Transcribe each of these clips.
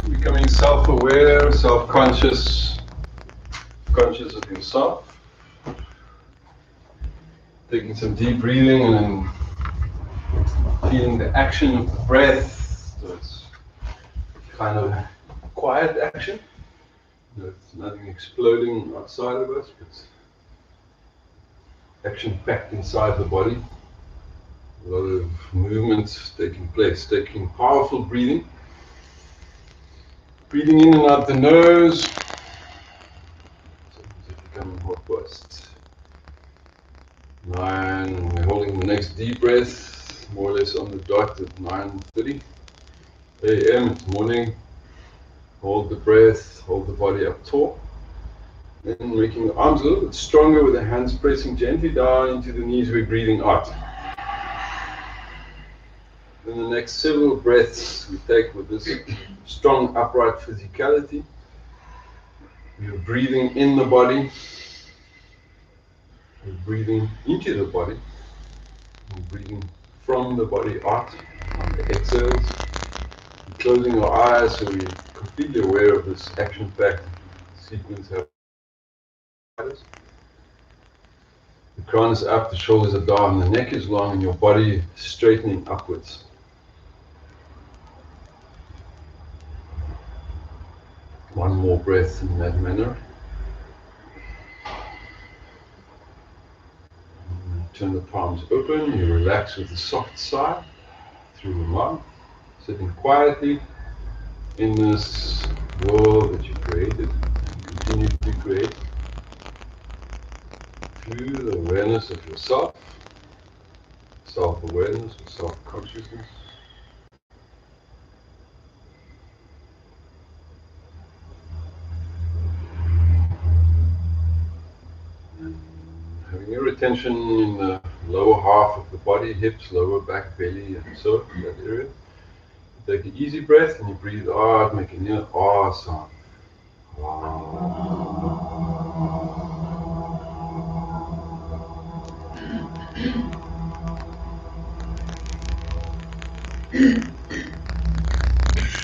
Becoming self-aware, self-conscious, conscious of yourself. Taking some deep breathing and then feeling the action of the breath. So it's kind of quiet action. There's nothing exploding outside of us, but action packed inside the body. A lot of movements taking place, taking powerful breathing. Breathing in and out the nose. Sometimes it's becoming more burst. 9, and we're holding the next deep breath, more or less on the dot at 9:30 a.m. It's morning. Hold the breath, hold the body up tall. Then making the arms a little bit stronger with the hands pressing gently down into the knees, we're breathing out. Then the next several breaths we take with this strong upright physicality. We're breathing in the body. We're breathing into the body. We're breathing from the body out on the exhales. We're closing our eyes so we're completely aware of this action-packed sequence. The crown is up, the shoulders are down, the neck is long, and your body straightening upwards. One more breath in that manner. Turn the palms open, you relax with a soft sigh through the mouth, sitting quietly in this world that you created and continue to create through the awareness of yourself, self-awareness or self-consciousness. Having your attention in the lower half of the body, hips, lower back, belly, and so that area. Take an easy breath and you breathe out, making an ah sound.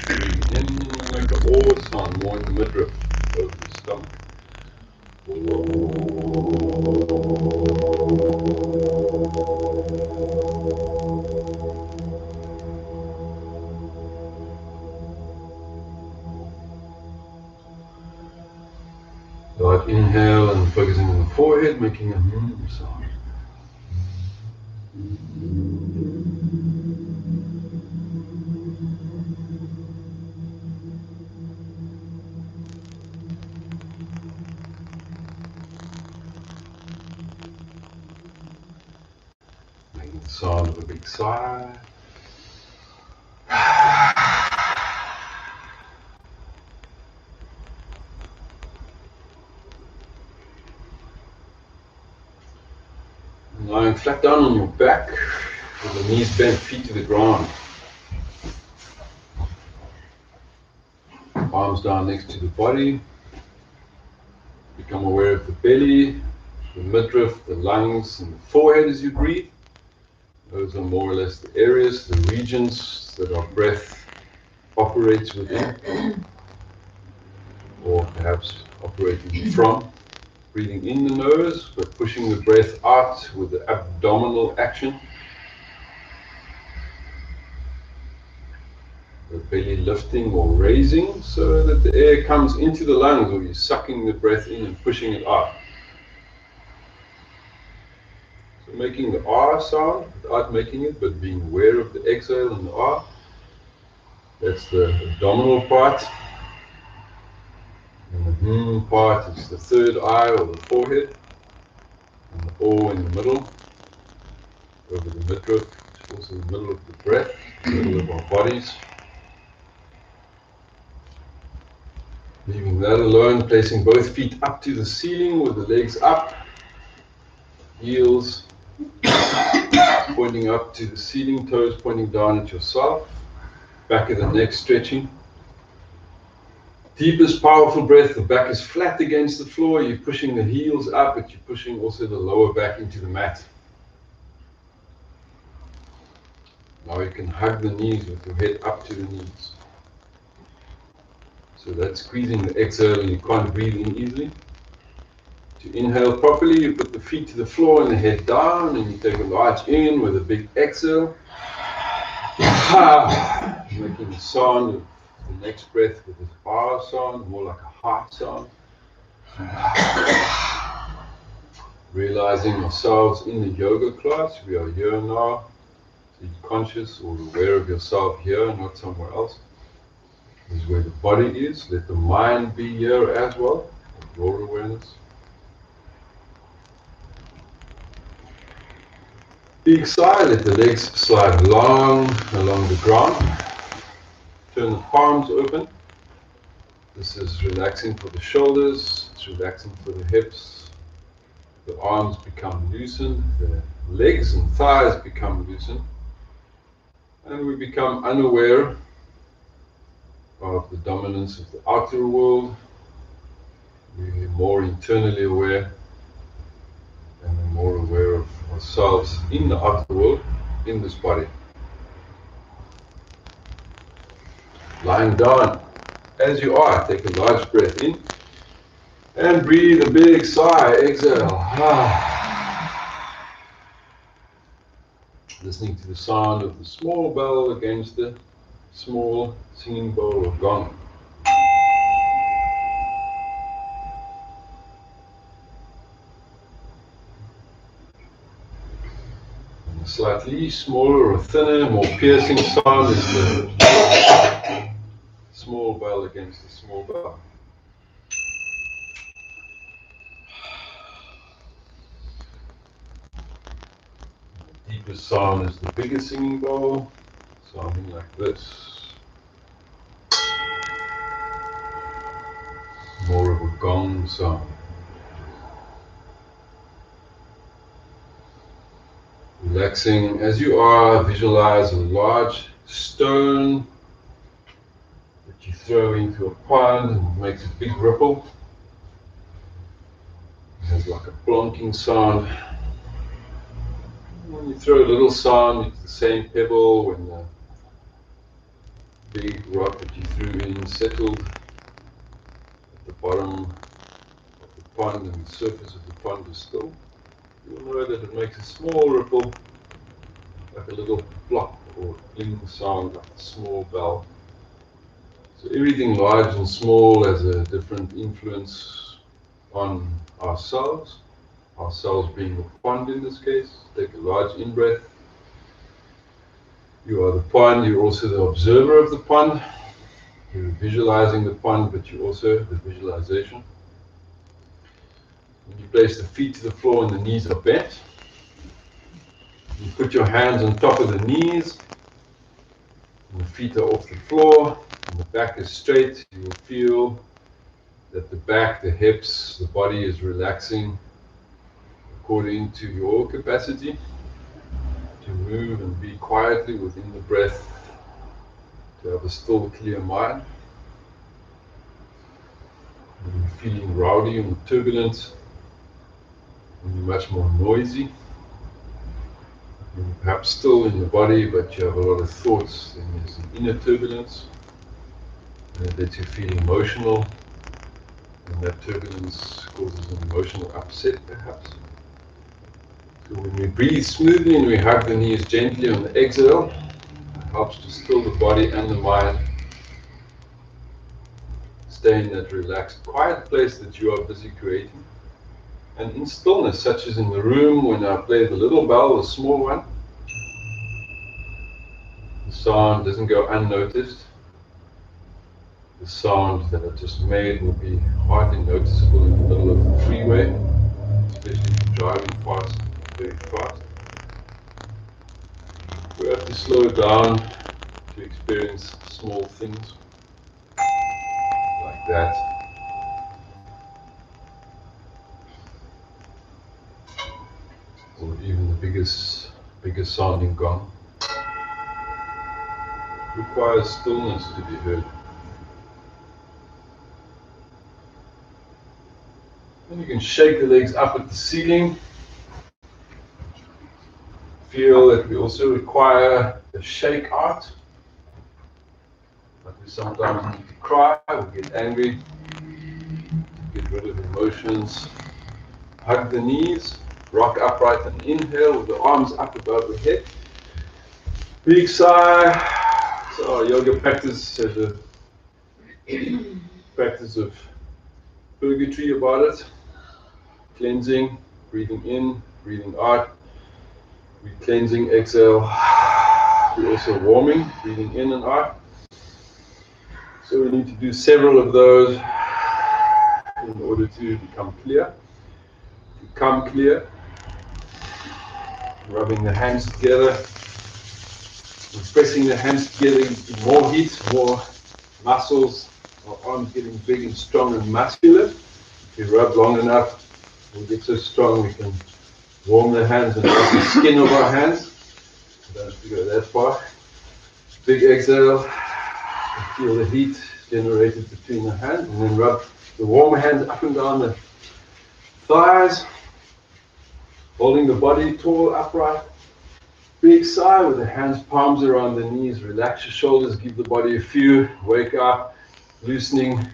Breathe in, make an ah sound more in the midriff of the stomach. Start inhale and focusing on the forehead, making a sound. Making the sound of a big sigh. Lying flat down on your back, with the knees bent, feet to the ground. Arms down next to the body. Become aware of the belly, the midriff, the lungs, and the forehead as you breathe. Those are more or less the areas, the regions that our breath operates within, or perhaps operating from. Breathing in the nose, but pushing the breath out with the abdominal action. The belly lifting or raising so that the air comes into the lungs, or you're sucking the breath in and pushing it out. So making the ah sound without making it, but being aware of the exhale and the ah. That's the abdominal part. And the part is the third eye or the forehead. And the O in the middle, over the midriff, which is also the middle of the breath, the middle of our bodies. Leaving that alone, placing both feet up to the ceiling with the legs up, heels pointing up to the ceiling, toes pointing down at yourself. Back of the neck stretching. Deepest, powerful breath. The back is flat against the floor. You're pushing the heels up, but you're pushing also the lower back into the mat. Now you can hug the knees with your head up to the knees. So that's squeezing the exhale and you can't breathe in easily. To inhale properly, you put the feet to the floor and the head down, and you take a large in with a big exhale. Making the sound of the next breath with this ah sound, more like a heart sound. Realizing ourselves in the yoga class, we are here now. So you're conscious or aware of yourself here, not somewhere else. This is where the body is. Let the mind be here as well, raw awareness. Big sigh, let the legs slide long along the ground. Turn the palms open. This is relaxing for the shoulders, it's relaxing for the hips. The arms become loosened, the legs and thighs become loosened. And we become unaware of the dominance of the outer world. We're more internally aware, and we're more aware of ourselves in the outer world, in this body. Lying down as you are, take a large breath in and breathe a big sigh, exhale. Listening to the sound of the small bell against the small singing bowl or gong. And a slightly smaller or thinner, more piercing sound is the small bell against the small bell. The deepest sound is the biggest singing bowl, sounding like this. More of a gong sound. Relaxing as you are, visualize a large stone that you throw into a pond and makes a big ripple. It has like a plonking sound. When you throw a little sound, it's the same pebble. When the big rock that you threw in settled at the bottom of the pond and the surface of the pond is still, you'll know that it makes a small ripple, like a little plop or bling sound, like a small bell. So everything large and small has a different influence on ourselves. Ourselves being the pond in this case. Take a large in-breath. You are the pond, you're also the observer of the pond. You're visualizing the pond, but you're also the visualization. When you place the feet to the floor and the knees are bent, you put your hands on top of the knees, and the feet are off the floor, and the back is straight. You will feel that the back, the hips, the body is relaxing according to your capacity to move and be quietly within the breath, to have a still, clear mind. When you're feeling rowdy and turbulent, when you're much more noisy, when you're perhaps still in the body but you have a lot of thoughts, then there's an inner turbulence, and it lets you feel emotional, and that turbulence causes an emotional upset perhaps. So when we breathe smoothly and we hug the knees gently on the exhale, it helps to still the body and the mind. Stay in that relaxed, quiet place that you are busy creating. And in stillness, such as in the room when I play the little bell, the small one, the sound doesn't go unnoticed. The sound that I just made will be hardly noticeable in the middle of the freeway, especially if you're driving fast, very fast. We have to slow down to experience small things like that. Or even the biggest sounding gong. requires stillness to be heard. And you can shake the legs up at the ceiling. Feel that we also require a shake out. But we sometimes need to cry or get angry, to get rid of emotions. Hug the knees, rock upright and inhale with the arms up above the head. Big sigh. So our yoga practice has a practice of purgatory about it. Cleansing, breathing in, breathing out. We cleansing, exhale. We also warming, breathing in and out. So we need to do several of those in order to become clear. Become clear. Rubbing the hands together. And pressing the hands together, more heat, more muscles. Our arms getting big and strong and muscular. If we rub long enough, we'll get so strong we can warm the hands and rub the skin of our hands. Don't have to go that far. Big exhale. Feel the heat generated between the hands, and then rub the warm hands up and down the thighs, holding the body tall, upright. Big sigh with the hands, palms around the knees. Relax your shoulders, give the body a few wake up, loosening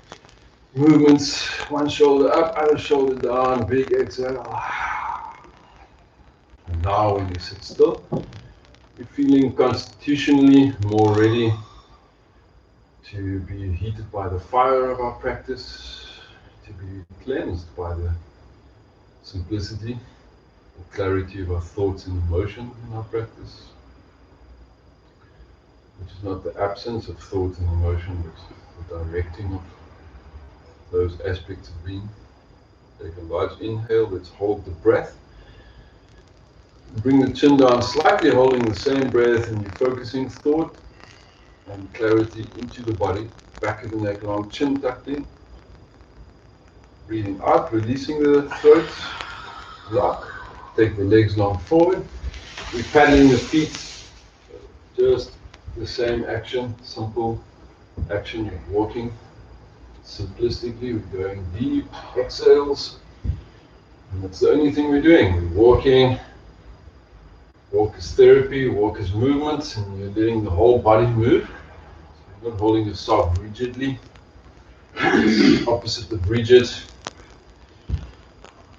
movements. One shoulder up, other shoulder down. Big exhale. And now when you sit still, you're feeling constitutionally more ready to be heated by the fire of our practice, to be cleansed by the simplicity and clarity of our thoughts and emotions in our practice, which is not the absence of thought and emotion, but the directing of those aspects of being. Take a large inhale, let's hold the breath. Bring the chin down slightly, holding the same breath, and you're focusing thought and clarity into the body, back of the neck long, chin tucked in. Breathing out, releasing the throat, lock. Take the legs long forward. We're paddling the feet, just the same action, simple action of walking. Simplistically, we're going deep exhales, and that's the only thing we're doing. We're walking. Walk is therapy, walk is movement, and you're letting the whole body move. So you're not holding yourself rigidly. Opposite of rigid.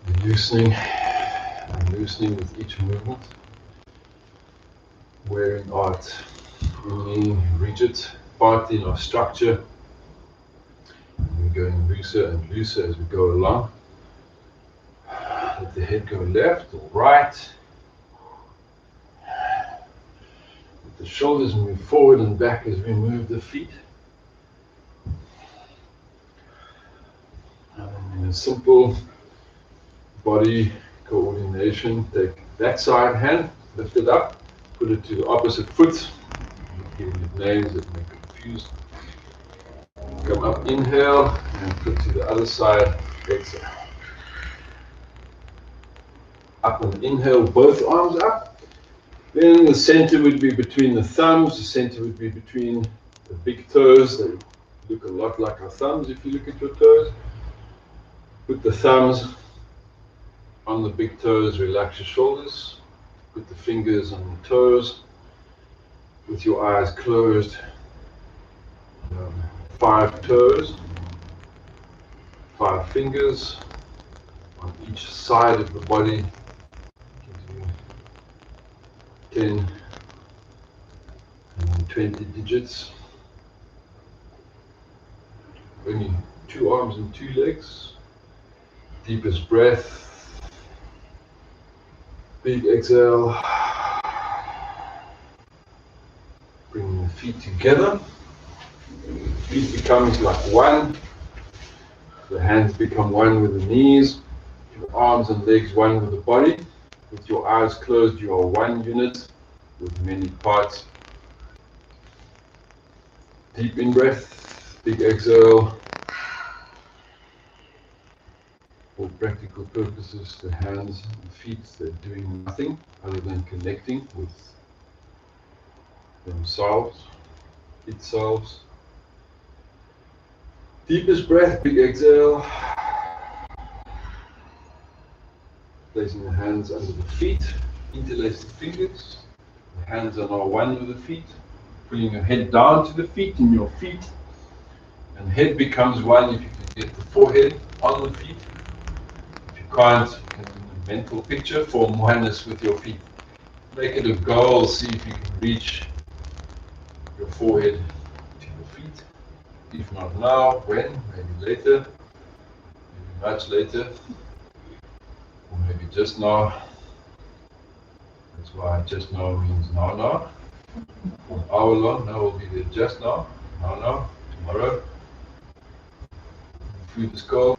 You're loosening and loosening with each movement. Wearing out being rigid, part in our structure. And we're going looser and looser as we go along. Let the head go left or right. Let the shoulders move forward and back as we move the feet. And in a simple body coordination, take that side hand, lift it up, put it to the opposite foot. Giving it names that may confuse. Come up, inhale, and put to the other side, exhale. Up and inhale, both arms up. Then the center would be between the thumbs, the center would be between the big toes. They look a lot like our thumbs if you look at your toes. Put the thumbs on the big toes, relax your shoulders. Put the fingers on the toes with your eyes closed. 5 toes, 5 fingers on each side of the body. Gives you 10 and 20 digits. Only 2 arms and 2 legs. Deepest breath. Big exhale. Bring the feet together. Feet becomes like one. The hands become one with the knees. Your arms and legs one with the body. With your eyes closed, you are one unit with many parts. Deep in breath, big exhale. For practical purposes, the hands and feet, they're doing nothing other than connecting with themselves. itself. Deepest breath, big exhale. Placing the hands under the feet, interlace the fingers. The hands are now one with the feet. Pulling your head down to the feet and your feet. And head becomes one if you can get the forehead on the feet. If you can't, you can do a mental picture, form oneness with your feet. Make it a goal, see if you can reach your forehead to your feet. If not now, when? Maybe later, maybe much later, or maybe just now. That's why just now means now. For an hour long, now will be there just now, now, tomorrow. Food is cold.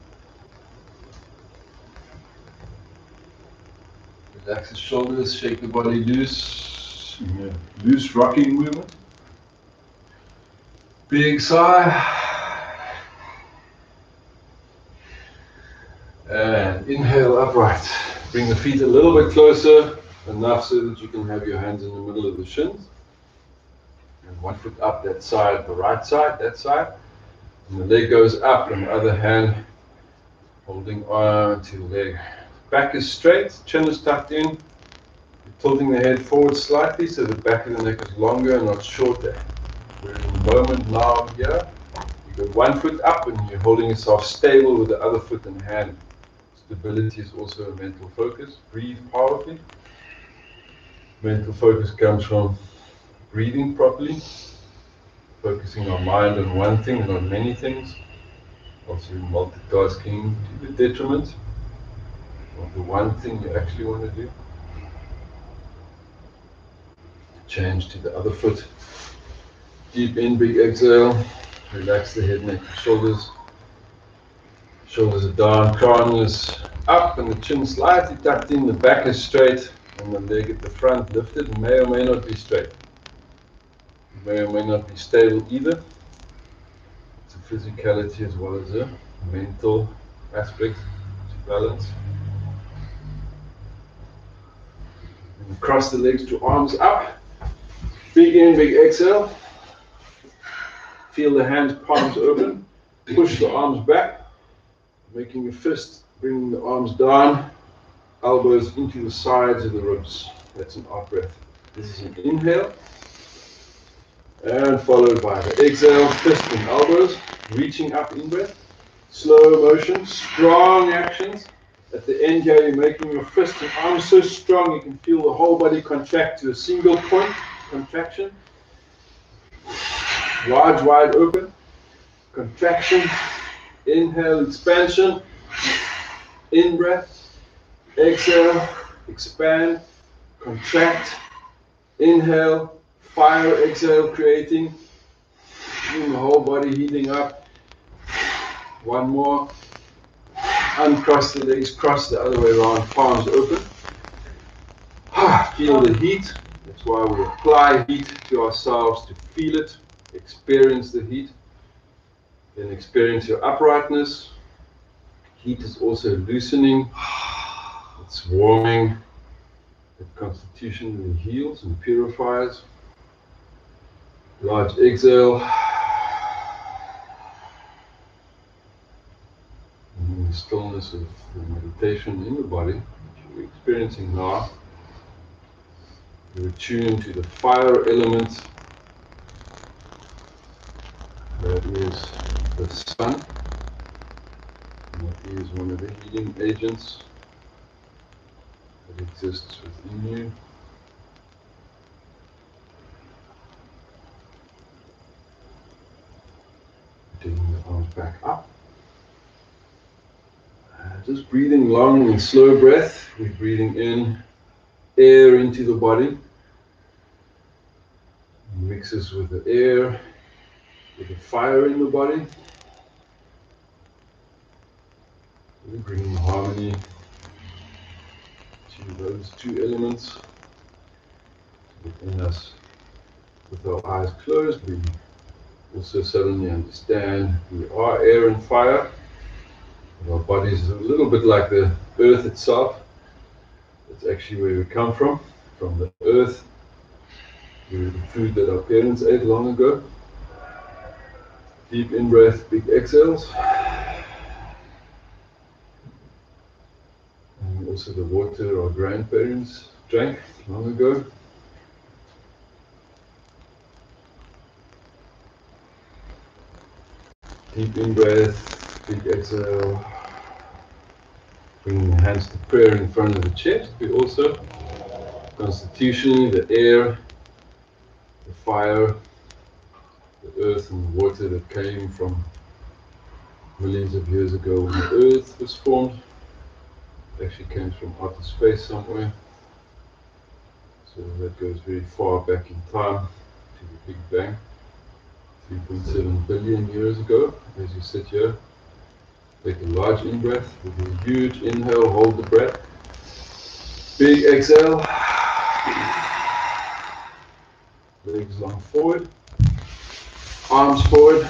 Relax the shoulders, shake the body loose. Loose rocking movement. Big sigh. And inhale upright. Bring the feet a little bit closer, enough so that you can have your hands in the middle of the shins. And one foot up that side, the right side, that side. And the leg goes up, and the other hand holding on to the leg. Back is straight, chin is tucked in. You're tilting the head forward slightly so the back of the neck is longer and not shorter. We're in the moment now here. You got one foot up and you're holding yourself stable with the other foot and hand. Stability is also a mental focus. Breathe powerfully. Mental focus comes from breathing properly, focusing our mind on one thing and on many things. Also multitasking to the detriment of the one thing you actually want to do. Change to the other foot. Deep in, big exhale. Relax the head, neck, shoulders. Shoulders are down, crown is up, and the chin slightly tucked in. The back is straight, and the leg at the front lifted. May or may not be straight. May or may not be stable either. It's a physicality as well as a mental aspect to balance. And cross the legs to arms up. Big in, big exhale. Feel the hands, palms open. Push the arms back. Making a fist, bringing the arms down, elbows into the sides of the ribs. That's an out breath. This is an inhale. And followed by the exhale, fist and elbows, reaching up in breath. Slow motion, strong actions. At the end here, you're making your fist and arms so strong you can feel the whole body contract to a single point, contraction. Large, wide open, contraction. Inhale, expansion. In breath. Exhale, expand, contract. Inhale, fire, exhale, creating. The whole body heating up. One more. Uncross the legs, cross the other way around, palms open. Feel the heat. That's why we apply heat to ourselves, to feel it, experience the heat. Then experience your uprightness. Heat is also loosening. It's warming. It constitutionally heals and purifies. Large exhale. And the stillness of the meditation in the body, which you're experiencing now. You're attuned to the fire element. That is the sun. That is one of the healing agents that exists within you. Taking the arms back up. Just breathing long and slow breath. We're breathing in air into the body. Mixes with the air, with the fire in the body. We bring harmony to those two elements within us. With our eyes closed, we also suddenly understand we are air and fire. And our body is a little bit like the earth itself. That's actually where we come from the earth. We're the food that our parents ate long ago. Deep in-breath, big exhales. And also the water our grandparents drank long ago. Deep in-breath, big exhale. Bringing the hands to prayer in front of the chest. We also, constitutionally, the air, the fire, the earth and the water that came from millions of years ago when the earth was formed. It actually came from outer space somewhere. So that goes very far back in time to the Big Bang, 3.7 billion years ago. As you sit here, take a large in-breath with a huge inhale, hold the breath. Big exhale. Legs long forward. Arms forward.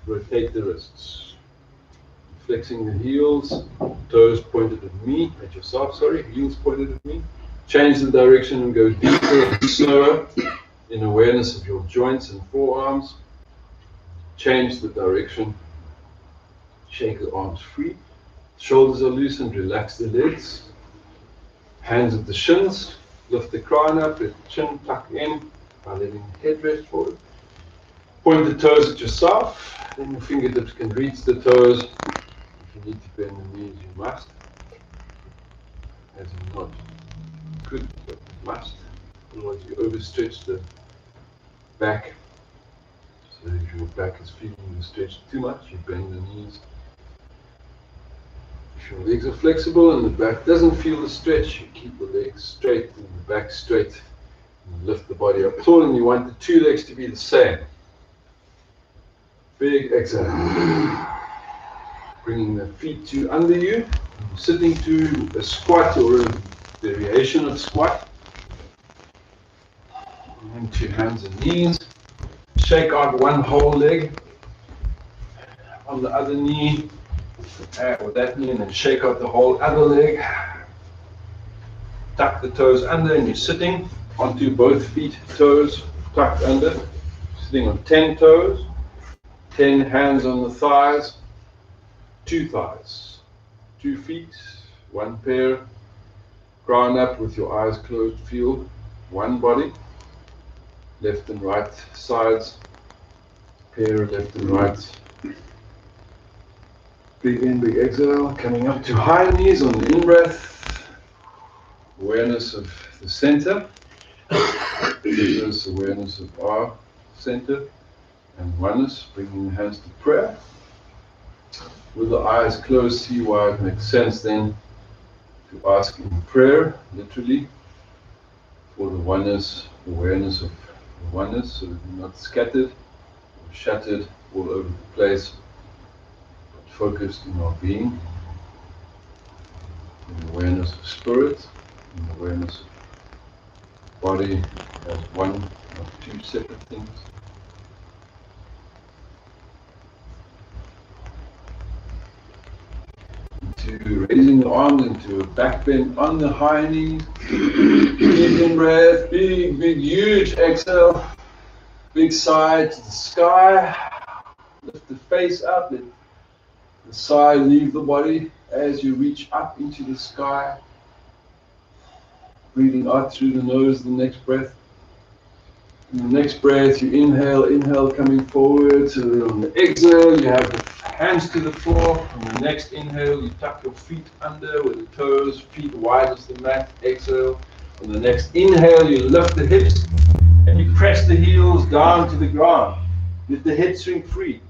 Rotate the wrists. Flexing the heels. Toes pointed at me, at yourself, sorry. Heels pointed at me. Change the direction and go deeper and slower in awareness of your joints and forearms. Change the direction. Shake the arms free. Shoulders are loose and relax the legs. Hands at the shins. Lift the crown up, let the chin tuck in by letting the head rest forward. Point the toes at yourself. Then your fingertips can reach the toes. If you need to bend the knees, you must. As in not could, but must. Otherwise you overstretch the back. So if your back is feeling stretched too much, you bend the knees. If your legs are flexible and the back doesn't feel the stretch, you keep the legs straight and the back straight. And lift the body up tall, and you want the two legs to be the same. Big exhale. Bringing the feet to under you. Sitting to a squat or a variation of squat. And two hands and knees. Shake out one whole leg on the other knee. With that knee, and then shake out the whole other leg. Tuck the toes under, and you're sitting onto both feet, toes tucked under. Sitting on 10 toes, 10 hands on the thighs, 2 thighs, 2 feet, 1 pair. Crown up with your eyes closed, feel 1 body. Left and right sides, pair left and right. Big in, big exhale, coming up to high knees on the in-breath. Awareness of the center. This awareness of our center and oneness, bringing the hands to prayer. With the eyes closed, see why it makes sense then to ask in prayer, literally, for the oneness, awareness of the oneness, so that we're not scattered or shattered all over the place, focused in our being, in awareness of spirit, in awareness of body as one, not 2 separate things. To raising the arms into a back bend on the high knees. Deep in breath, big, big, huge exhale. Big sigh to the sky. Lift the face up. Let the sigh leave the body as you reach up into the sky. Breathing out through the nose, the next breath. In the next breath, you inhale coming forward. So on the exhale, you have the hands to the floor. On the next inhale, you tuck your feet under with the toes, feet wide as the mat. Exhale. On the next inhale, you lift the hips and you press the heels down to the ground. Let the head swing free.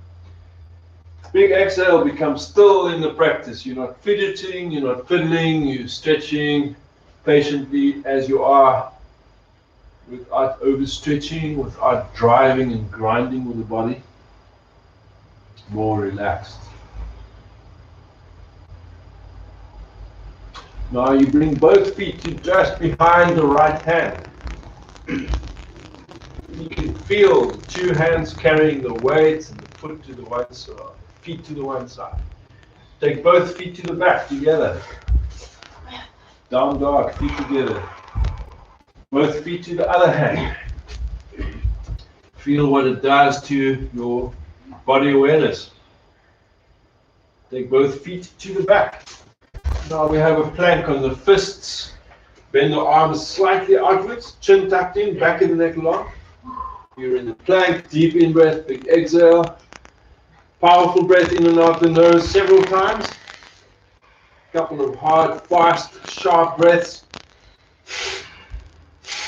Big exhale, become still in the practice. You're not fidgeting, you're not fiddling, you're stretching patiently as you are, without overstretching, without driving and grinding with the body. More relaxed. Now you bring both feet to just behind the right hand. You can feel the 2 hands carrying the weight and the foot to the one side, feet to the one side. Take both feet to the back together. Down dog, feet together. Both feet to the other hand. Feel what it does to your body awareness. Take both feet to the back. Now we have a plank on the fists. Bend the arms slightly outwards, chin tucked in, back of the neck long. You're in the plank, deep in breath, big exhale. Powerful breath in and out the nose several times. Couple of hard, fast, sharp breaths.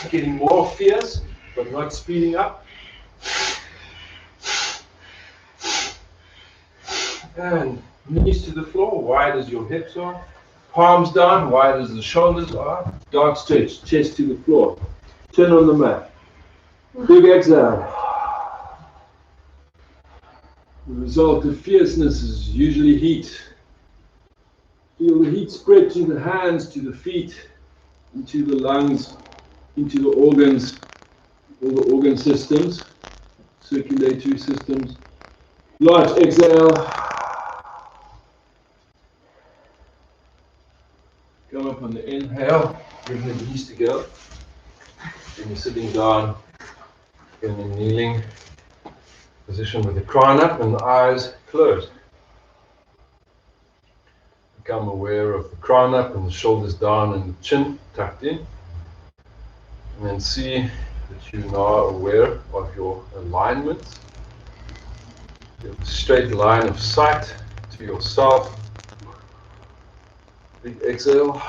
Getting more fierce, but not speeding up. And knees to the floor, wide as your hips are. Palms down, wide as the shoulders are. Dark stretch, chest to the floor. Turn on the mat. Big exhale. The result of fierceness is usually heat. Feel the heat spread to the hands, to the feet, into the lungs, into the organs, all the organ systems, circulatory systems. Large exhale. Come up on the inhale, bring the knees together. And you're sitting down in a kneeling position with the crown up and the eyes closed. Become aware of the crown up and the shoulders down and the chin tucked in. And then see that you now are aware of your alignment. You have a straight line of sight to yourself. Big exhale.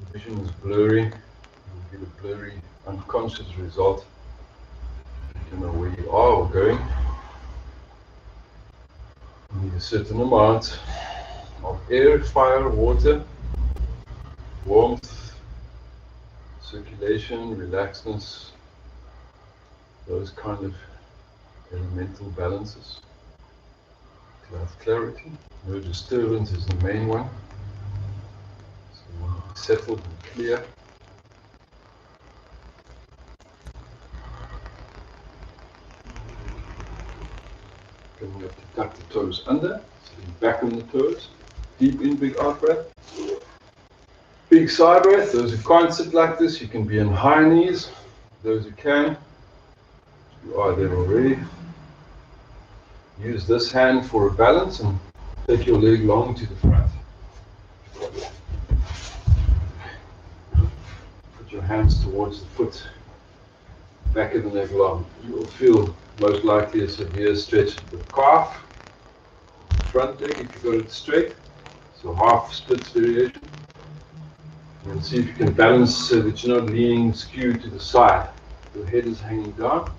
The vision is blurry. You get a blurry, unconscious result. You know where you are or going. You need a certain amount of air, fire, water, warmth, circulation, relaxedness, those kind of elemental balances. To have clarity. No disturbance is the main one. So you want to be settled and clear. Then you have to tuck the toes under, sitting back on the toes. Deep in, big out breath. Big side breath. Those who can't sit like this, you can be on high knees. Those who can, you are there already. Use this hand for a balance and take your leg long to the front. Put your hands towards the foot, back of the neck long. You will feel most likely a severe stretch of the calf, front leg if you got it straight, so half splits variation. And see if you can balance so that you're not leaning skewed to the side. Your head is hanging down.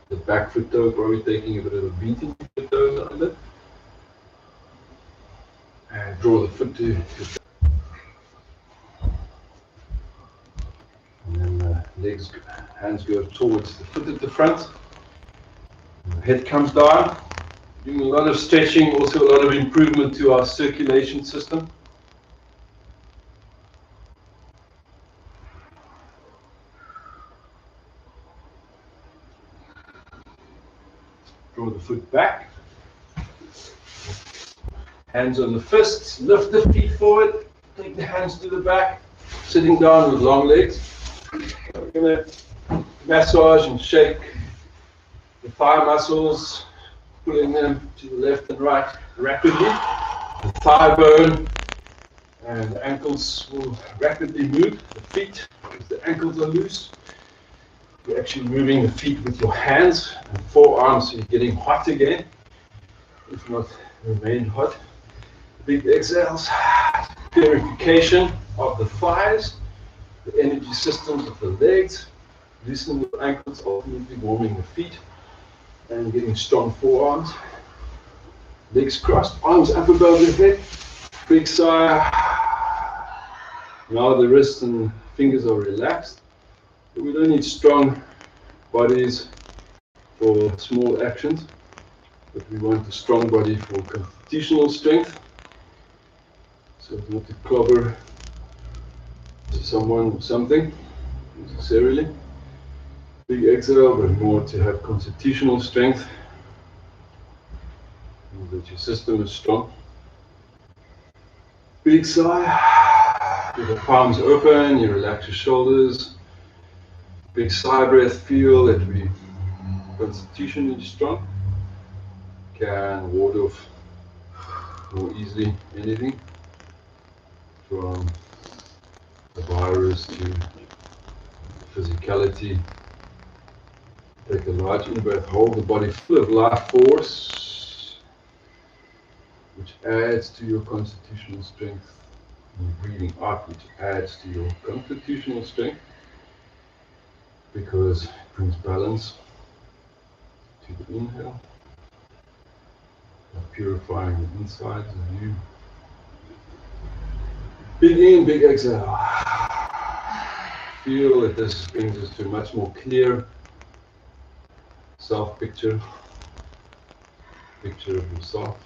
The back foot toe probably taking a bit of a beating with the toes under. And draw the foot to and then the hands go towards the foot at the front. The head comes down. Doing a lot of stretching, also a lot of improvement to our circulation system. Draw the foot back. Hands on the fists. Lift the feet forward. Take the hands to the back. Sitting down with long legs. We're going to massage and shake the thigh muscles, pulling them to the left and right rapidly. The thigh bone and the ankles will rapidly move. The feet, because the ankles are loose. You're actually moving the feet with your hands and forearms, so you're getting hot again. If not, remain hot. Big exhales, purification of the thighs, the energy systems of the legs, loosening the ankles, ultimately warming the feet, and getting strong forearms. Legs crossed, arms up above your head. Big sigh. Now the wrists and fingers are relaxed. But we don't need strong bodies for small actions, but we want a strong body for constitutional strength. So not to clobber to someone or something necessarily. Big exhale, but more to have constitutional strength, and that your system is strong. Big sigh. With the palms open, you relax your shoulders. Big sigh breath, feel that we constitutionally strong, can ward off more easily anything from the virus to physicality. Take a large in-breath, hold the body full of life force, which adds to your constitutional strength. And breathing out, which adds to your constitutional strength, because it brings balance to the inhale, purifying the insides of you. Big in, big exhale. Feel that this brings us to a much more clear self-picture, picture of yourself.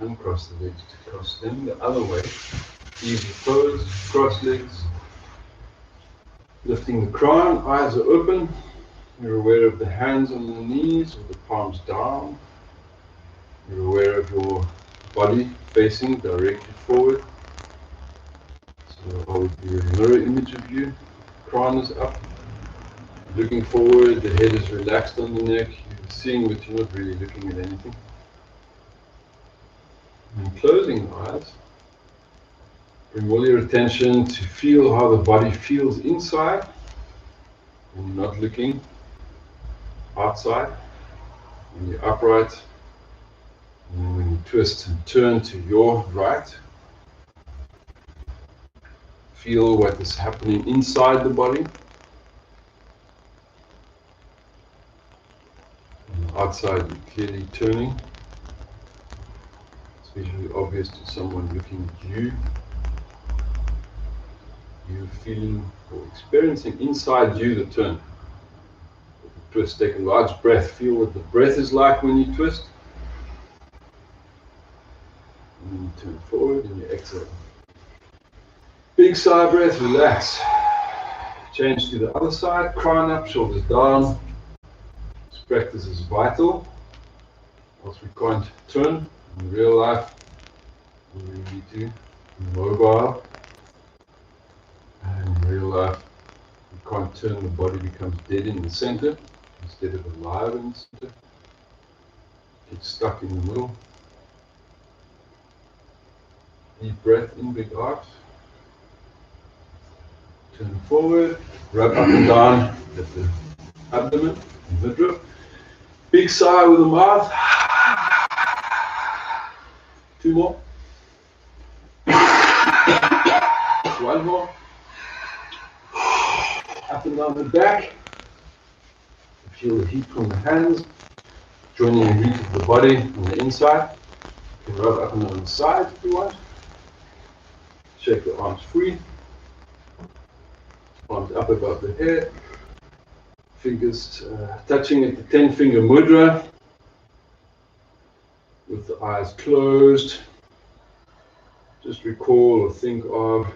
Uncross the legs to cross them the other way. Easy pose, cross legs. Lifting the crown, eyes are open. You're aware of the hands on the knees or the palms down. You're aware of your body facing directly forward. So I would do a mirror image of you. Crown is up. Looking forward, the head is relaxed on the neck. You're seeing but you're not really looking at anything. And closing the eyes, bring all your attention to feel how the body feels inside, and you're not looking outside. When you're upright, and then when you twist and turn to your right, feel what is happening inside the body. And outside, you're clearly turning. It's visually obvious to someone looking at you. You feeling or experiencing inside you the turn. With the twist, take a large breath. Feel what the breath is like when you twist. And then you turn forward and you exhale. Big sigh breath, relax. Change to the other side, crown up, shoulders down. This practice is vital. Whilst we can't turn in real life, we need to be mobile. And in real life, you can't turn, the body becomes dead in the center instead of alive in the center. Gets stuck in the middle. Deep breath in, big arch. Turn forward, rub up and down at the abdomen, midriff. Big sigh with the mouth. 2 more. One more. Up and down the back. Feel the heat from the hands, joining the heat of the body on the inside. You can rub up and down the side if you want. Shake the arms free. Arms up above the head. Fingers touching at the 10-finger mudra. With the eyes closed. Just recall or think of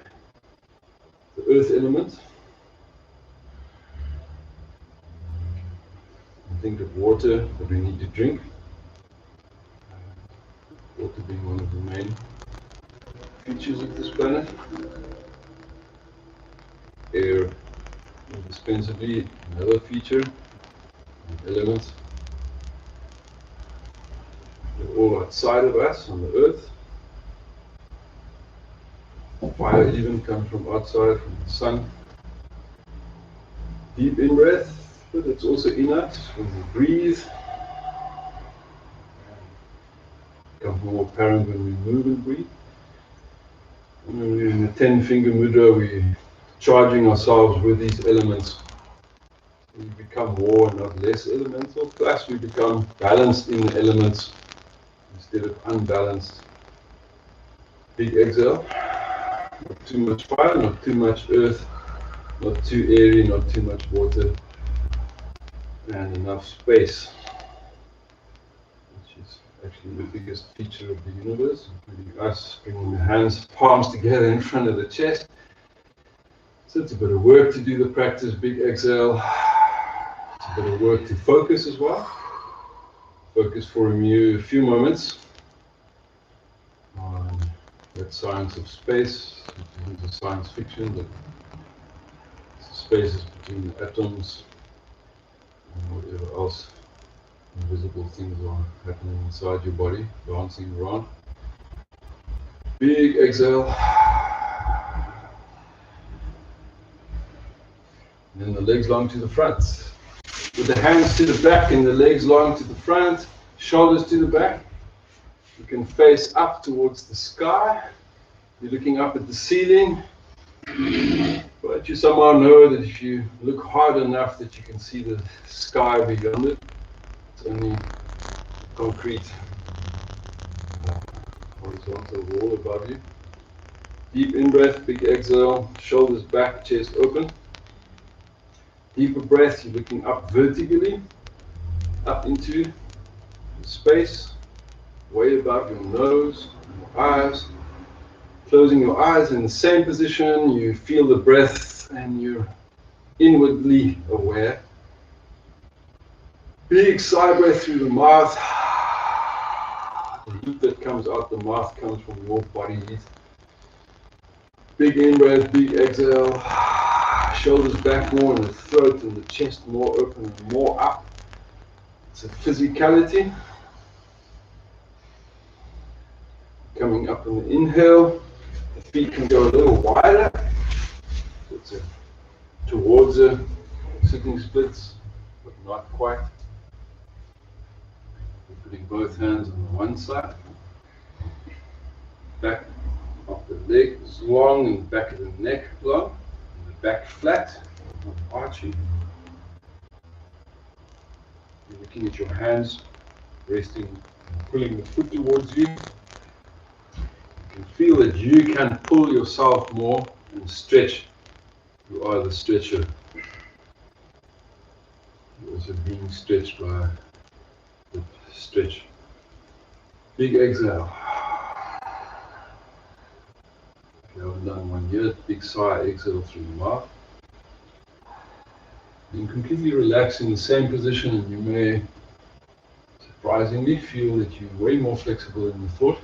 the earth element. Think of water that we need to drink. Water being one of the main features of this planet. Air, indispensably, another feature, elements. They're all outside of us on the earth. Fire even comes from outside, from the sun. Deep in breath. But it's also in us when we breathe. It becomes more apparent when we move and breathe. And when we're in the 10-finger mudra, we're charging ourselves with these elements. We become more, not less elemental. Plus, we become balanced in the elements instead of unbalanced. Big exhale. Not too much fire, not too much earth, not too airy, not too much water. And enough space, which is actually the biggest feature of the universe, including us, bringing the hands, palms together in front of the chest. So it's a bit of work to do the practice, big exhale. It's a bit of work to focus as well. Focus for a few moments on that science of space, which is science fiction, that spaces between the atoms and whatever else invisible things are happening inside your body, dancing around. Big exhale. And then the legs long to the front. With the hands to the back and the legs long to the front, shoulders to the back. You can face up towards the sky. You're looking up at the ceiling. But you somehow know that if you look hard enough that you can see the sky beyond it. It's only concrete horizontal wall above you. Deep in-breath, big exhale, shoulders back, chest open. Deeper breath, you're looking up vertically, up into space, way above your nose, your eyes. Closing your eyes in the same position, you feel the breath and you're inwardly aware. Big sigh breath through the mouth. The heat that comes out the mouth comes from your body heat. Big in-breath, big exhale. Shoulders back more and the throat and the chest more open and more up. It's a physicality. Coming up on the inhale, the feet can go a little wider. So it's towards a sitting splits, but not quite. We're putting both hands on one side. Back of the leg is long and back of the neck long. And the back flat, not arching. You're looking at your hands, resting, pulling the foot towards you. You can feel that you can pull yourself more and stretch. You are the stretcher. You're also being stretched by the stretch. Big exhale. If you haven't done one yet, big sigh, exhale through the mouth. You can completely relax in the same position and you may surprisingly feel that you're way more flexible than you thought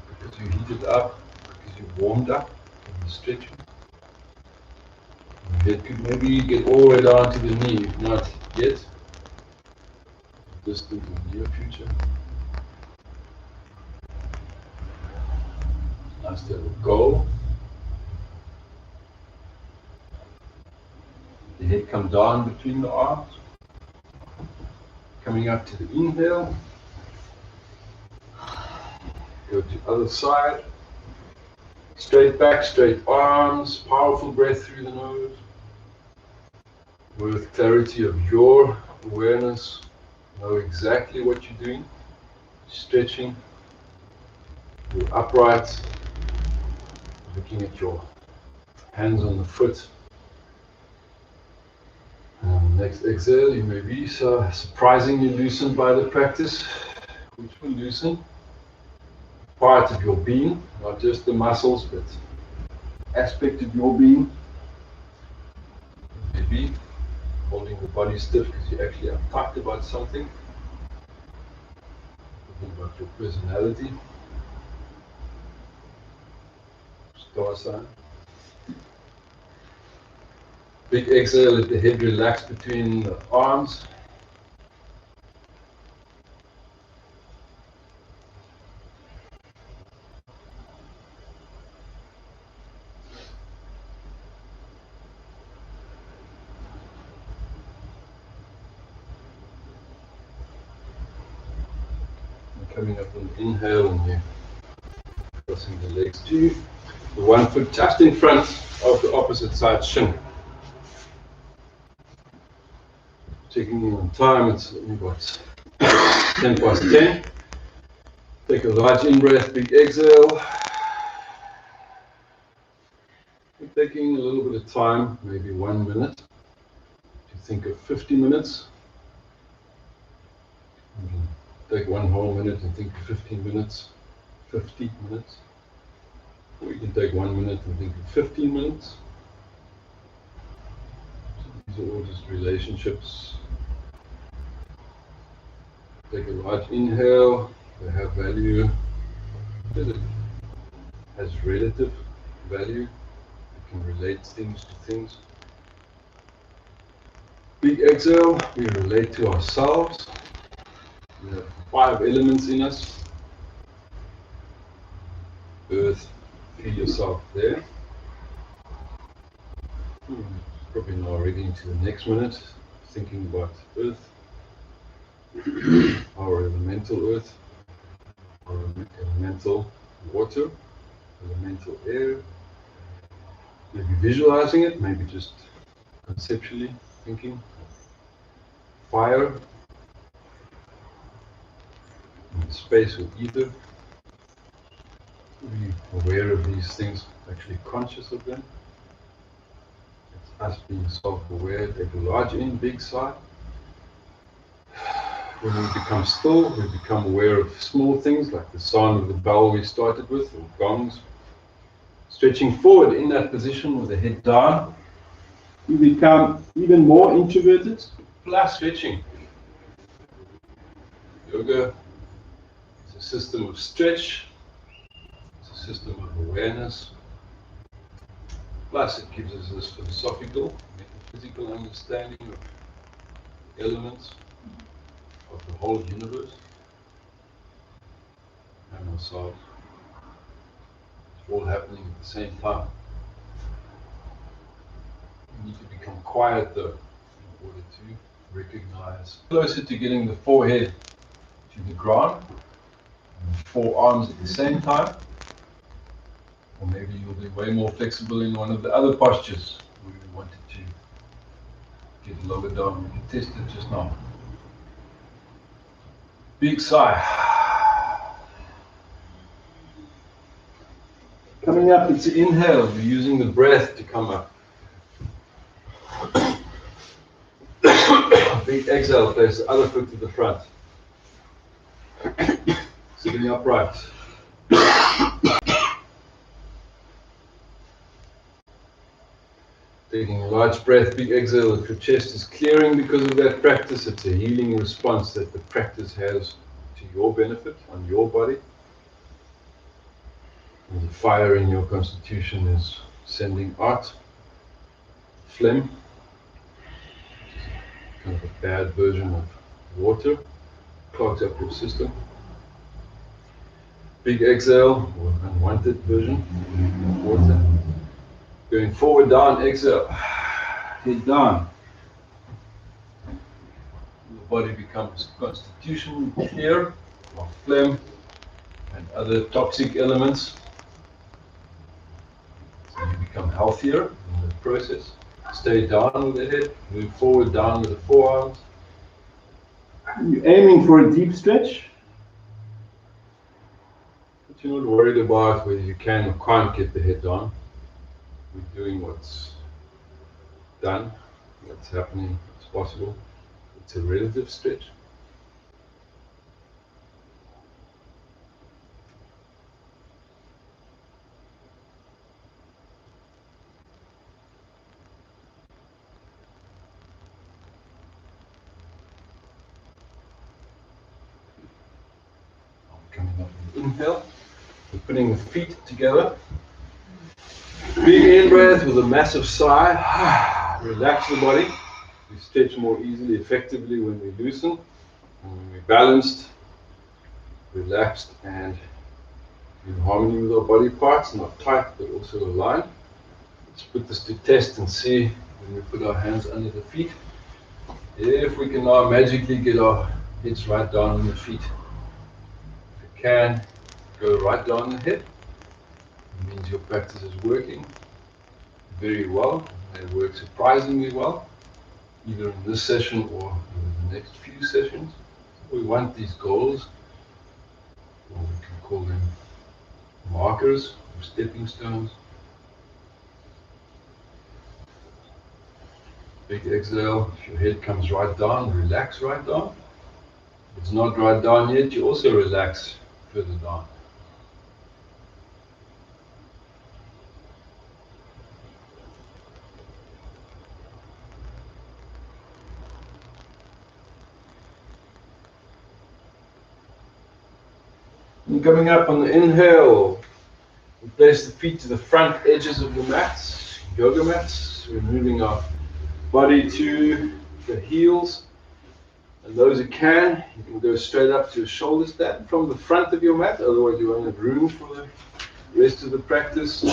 because you heated up, because you warmed up from the stretching. It could maybe get all the way down to the knee, if not yet. Distant or near future. Nice to have a goal. The head come down between the arms. Coming up to the inhale. Go to other side. Straight back, straight arms. Powerful breath through the nose. With clarity of your awareness. Know exactly what you're doing. Stretching. You're upright. Looking at your hands on the foot. Next exhale, you may be surprisingly loosened by the practice, which will loosen part of your being, not just the muscles, but aspect of your being. Maybe holding the body stiff because you actually are talked about something, thinking about your personality. Star sign. Big exhale, let the head relax between the arms. And coming up on the inhale and you're crossing the legs to you. The one foot just in front of the opposite side shin. Checking in on time, it's only about 10 past 10. Take a large in-breath, big exhale. We're taking a little bit of time, maybe 1 minute, to think of 50 minutes. You can take one whole minute and think of 15 minutes, 50 minutes. Or you can take 1 minute and think of 15 minutes. These are all just relationships. Take a large inhale, they have value. It has relative value. You can relate things to things. Big exhale, we relate to ourselves. We have 5 elements in us. Earth, feel yourself there. Probably now already into the next minute, thinking about earth, our elemental earth, our elemental water, elemental air. Maybe visualizing it, maybe just conceptually thinking. Fire, space or ether. Be aware of these things, actually conscious of them. It's us being self-aware. Take a large in, big sigh. When we become still, we become aware of small things like the sound of the bell we started with, or gongs. Stretching forward in that position with the head down, you become even more introverted, plus stretching. Yoga is a system of stretch, it's a system of awareness, plus it gives us this philosophical, metaphysical understanding of elements of the whole universe and ourselves. It's all happening at the same time. You need to become quiet though in order to recognize. Closer to getting the forehead to the ground, and the forearms at the same time. Or maybe you'll be way more flexible in one of the other postures where we wanted to get lower down. We can test it just now. Big sigh. Coming up, it's an inhale. We're using the breath to come up. Big exhale, place the other foot to the front. Sitting upright. Taking a large breath, big exhale. If your chest is clearing because of that practice, it's a healing response that the practice has to your benefit on your body. And the fire in your constitution is sending out phlegm, kind of a bad version of water, clogs up your system. Big exhale, or unwanted version of water. Going forward, down, exhale. Head down. The body becomes constitutionally clear of phlegm and other toxic elements. So you become healthier in the process. Stay down with the head, move forward, down with the forearms. You're aiming for a deep stretch, but you're not worried about whether you can or can't get the head down. We're doing what's done, what's happening, what's possible. It's a relative stretch. Coming up with an inhale, we're putting the feet together. Big in breath with a massive sigh. Relax the body. We stretch more easily, effectively when we loosen. And when we're balanced, relaxed, and in harmony with our body parts, not tight but also aligned. Let's put this to test and see when we put our hands under the feet, if we can now magically get our heads right down on the feet. If you can, go right down the head. It means your practice is working very well. It works surprisingly well, either in this session or in the next few sessions. We want these goals, or we can call them markers or stepping stones. Big exhale. If your head comes right down, relax right down. If it's not right down yet, you also relax further down. And coming up on the inhale, we place the feet to the front edges of the mats, yoga mats. We're moving our body to the heels. And those who can, you can go straight up to a shoulder stand from the front of your mat, otherwise you won't have room for the rest of the practice.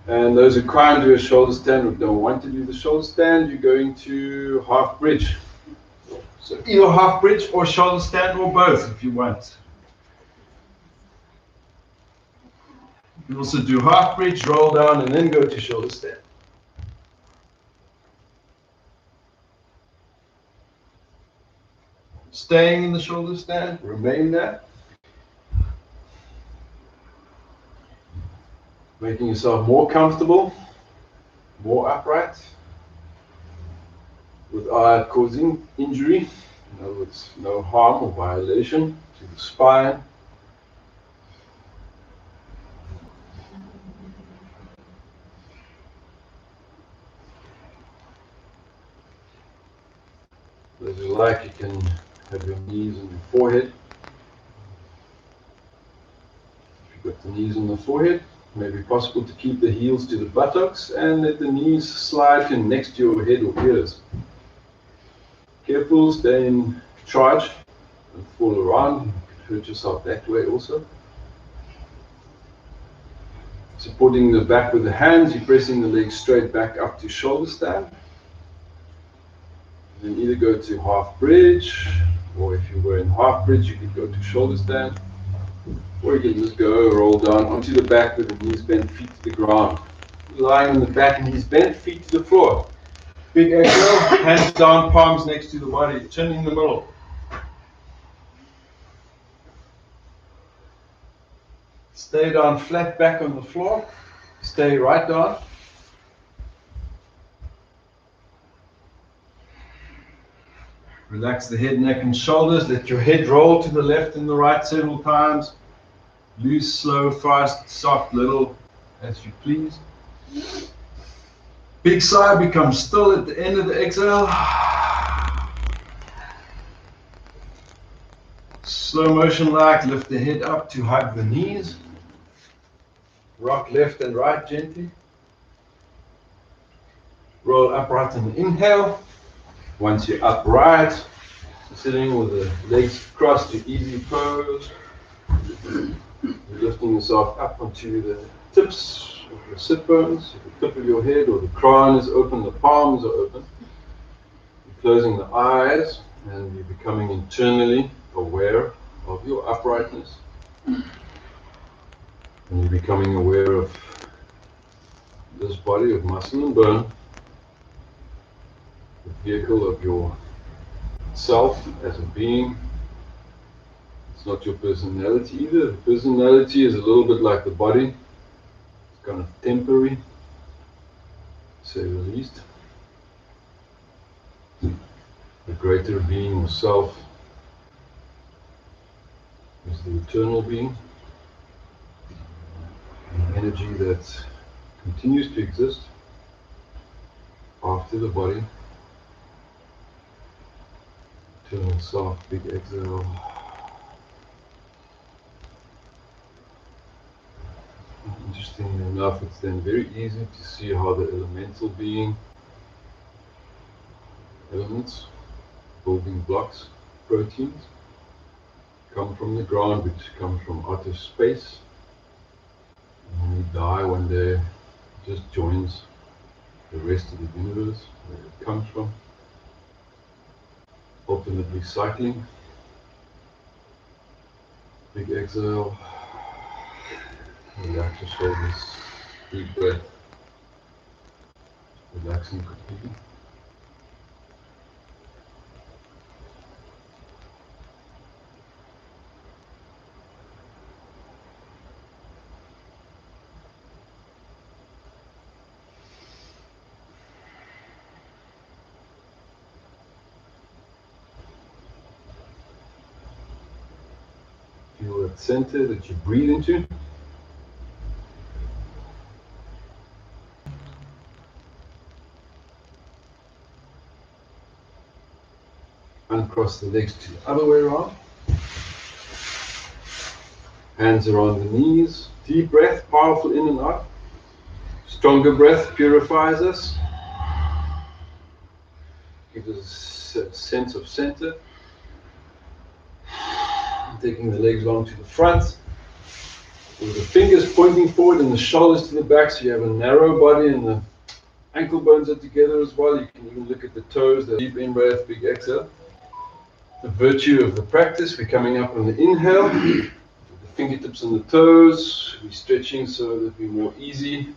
And those who can't do a shoulder stand or don't want to do the shoulder stand, you're going to half bridge. So either half bridge or shoulder stand or both if you want. You can also do half bridge, roll down and then go to shoulder stand. Staying in the shoulder stand, remain there. Making yourself more comfortable, more upright, without causing injury. In other words, no harm or violation to the spine. As you like, you can have your knees on your forehead. If you've got the knees on the forehead, it may be possible to keep the heels to the buttocks and let the knees slide next to your head or ears. Careful, stay in charge, don't fall around, you can hurt yourself that way also. Supporting the back with the hands, you're pressing the legs straight back up to shoulder stand. And then either go to half bridge, or if you were in half bridge, you could go to shoulder stand. Or you can just go roll down onto the back with the knees bent, feet to the ground. Lying on the back, knees bent, feet to the floor. Big exhale, hands down, palms next to the body, chin in the middle. Stay down flat back on the floor. Stay right down. Relax the head, neck, and shoulders. Let your head roll to the left and the right several times. Loose, slow, fast, soft, little, as you please. Big sigh, become still at the end of the exhale. Slow motion like, lift the head up to hug the knees. Rock left and right gently. Roll upright on the inhale. Once you're upright, sitting with the legs crossed to easy pose. You're lifting yourself up onto the tips of your sit bones. The tip of your head or the crown is open, the palms are open. You're closing the eyes and you're becoming internally aware of your uprightness. And you're becoming aware of this body of muscle and bone, the vehicle of your self as a being. It's not your personality either. The personality is a little bit like the body. It's kind of temporary, to say the least. The greater being or self is the eternal being, an energy that continues to exist after the body. Eternal self, big exhale. Interestingly enough, it's then very easy to see how the elemental being, elements, building blocks, proteins, come from the ground, which come from outer space. And when we die one day, it just joins the rest of the universe, where it comes from. Ultimately cycling. Big exhale. Relax your shoulders. Deep breath. Relaxing completely. Feel that center that you breathe into. Uncross the legs to the other way around. Hands are on the knees. Deep breath, powerful in and out. Stronger breath purifies us. Gives us a sense of center. Taking the legs long to the front. With the fingers pointing forward and the shoulders to the back, so you have a narrow body and the ankle bones are together as well. You can even look at the toes, the deep in breath, big exhale. The virtue of the practice, we're coming up on the inhale. The fingertips on the toes, we're stretching so that we're more easy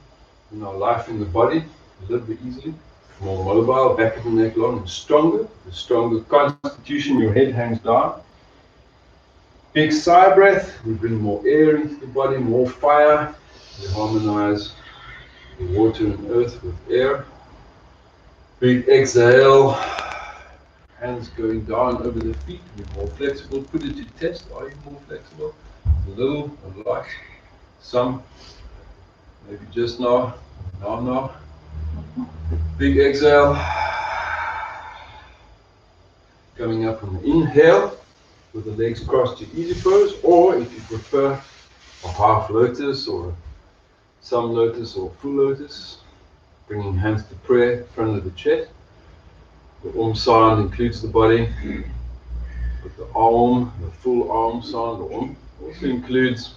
in our life in the body, a little bit easily. More mobile, back of the neck long and stronger. The stronger constitution, your head hangs down. Big sigh breath, we bring more air into the body, more fire. We harmonize the water and earth with air. Big exhale, hands going down over the feet, we're more flexible. Put it to test, are you more flexible? A little, a lot, some, maybe just now, now. Big exhale, coming up on the inhale. With the legs crossed to easy pose, or if you prefer a half lotus or some lotus or full lotus, bringing hands to prayer in front of the chest. The sound includes the body, but the the full sound, the also includes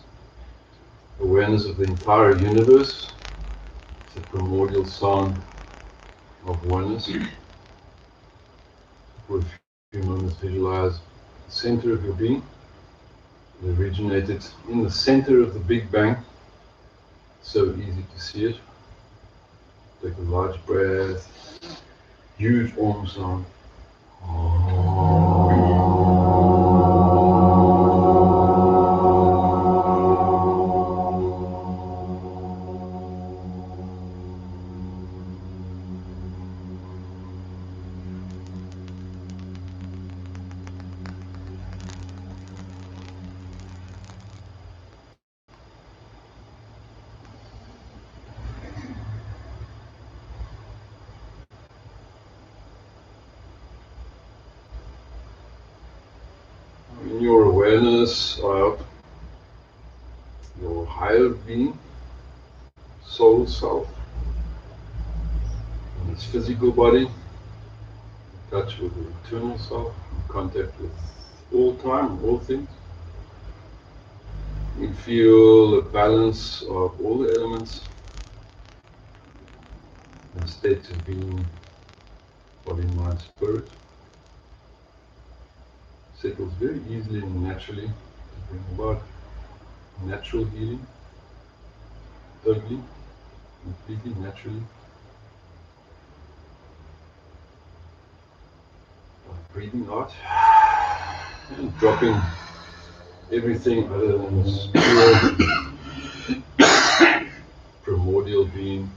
awareness of the entire universe. It's a primordial sound of oneness. For a few moments, visualize the center of your being. It originated in the center of the Big Bang. So easy to see it. Take a large breath. Huge sound. In your awareness of your higher being, soul self, in its physical body, in touch with the eternal self, in contact with all time, all things. You feel the balance of all the elements and states of being, body, mind, spirit. Settles very easily and naturally to bring about natural healing, totally, completely naturally. Breathing out and dropping everything other than this pure primordial being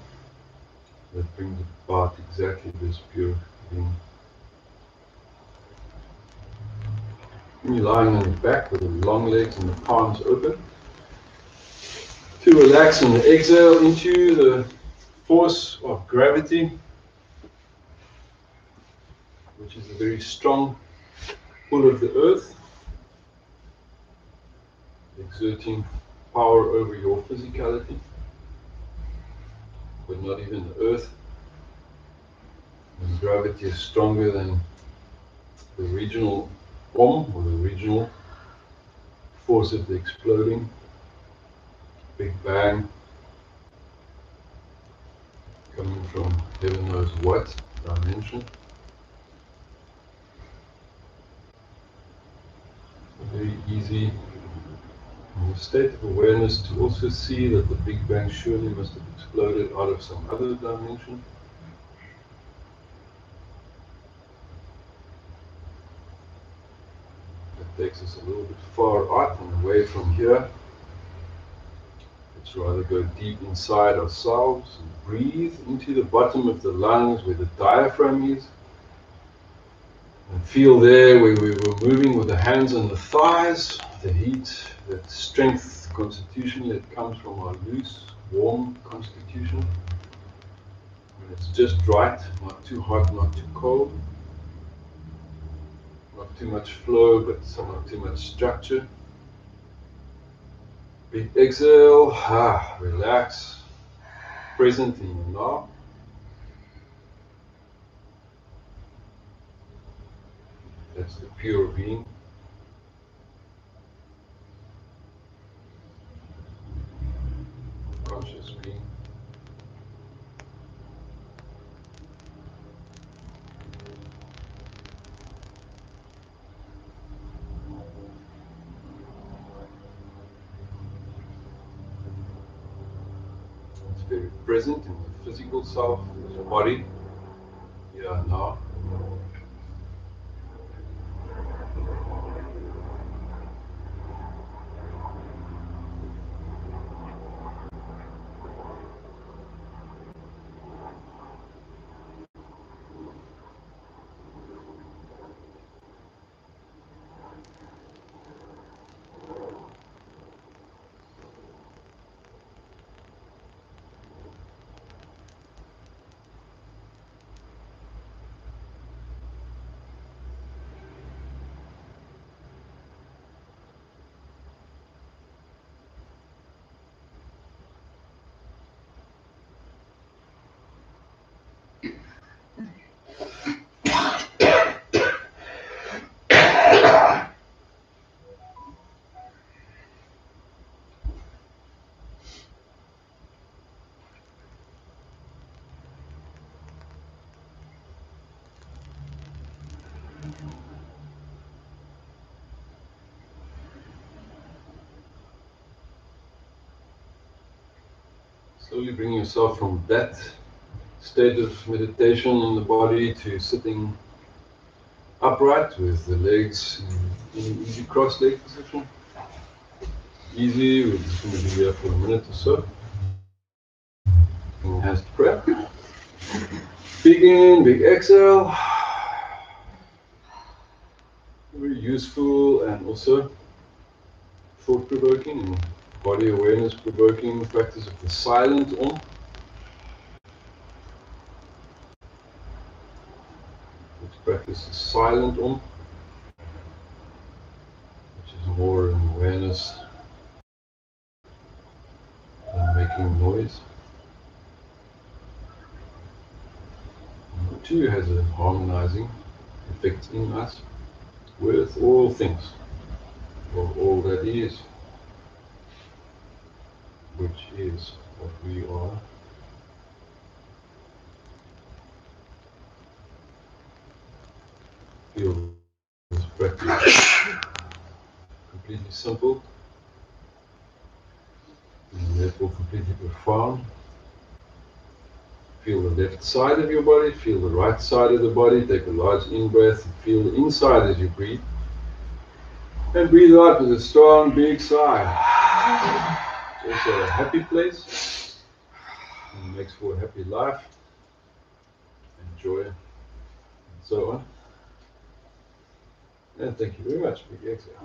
that brings about exactly this pure being. And you're lying on your back with the long legs and the palms open. To relax and exhale into the force of gravity, which is a very strong pull of the earth, exerting power over your physicality, but not even the earth. And gravity is stronger than the regional or the regional force of the exploding Big Bang, coming from heaven knows what dimension. Very easy in a state of awareness to also see that the Big Bang surely must have exploded out of some other dimension. That takes us a little bit far out and away from here. Let's rather go deep inside ourselves and breathe into the bottom of the lungs where the diaphragm is. And feel there where we were moving with the hands on the thighs, the heat, that strength, constitution that comes from our loose, warm constitution. When it's just right, not too hot, not too cold. Not too much flow, but not too much structure. Big exhale, relax, present in your now. That's the pure being. Conscious being. It's very present in the physical self, the body. Yeah, now. Slowly bring yourself from that state of meditation in the body to sitting upright with the legs in an easy cross leg position. Easy, we're just going to be here for a minute or so. And has to prep. Big in, big exhale. Very useful and also thought-provoking and body awareness provoking practice of the silent Om. Let's practice the silent Om, which is more an awareness than making noise. Number 2 has a harmonizing effect in us with all things, or all that is, which is what we are. Feel this practice completely simple and therefore completely profound. Feel the left side of your body, feel the right side of the body, take a large in-breath and feel the inside as you breathe. And breathe out with a strong big sigh. It's also a happy place and makes for a happy life and joy and so on. And thank you very much. Big exhale.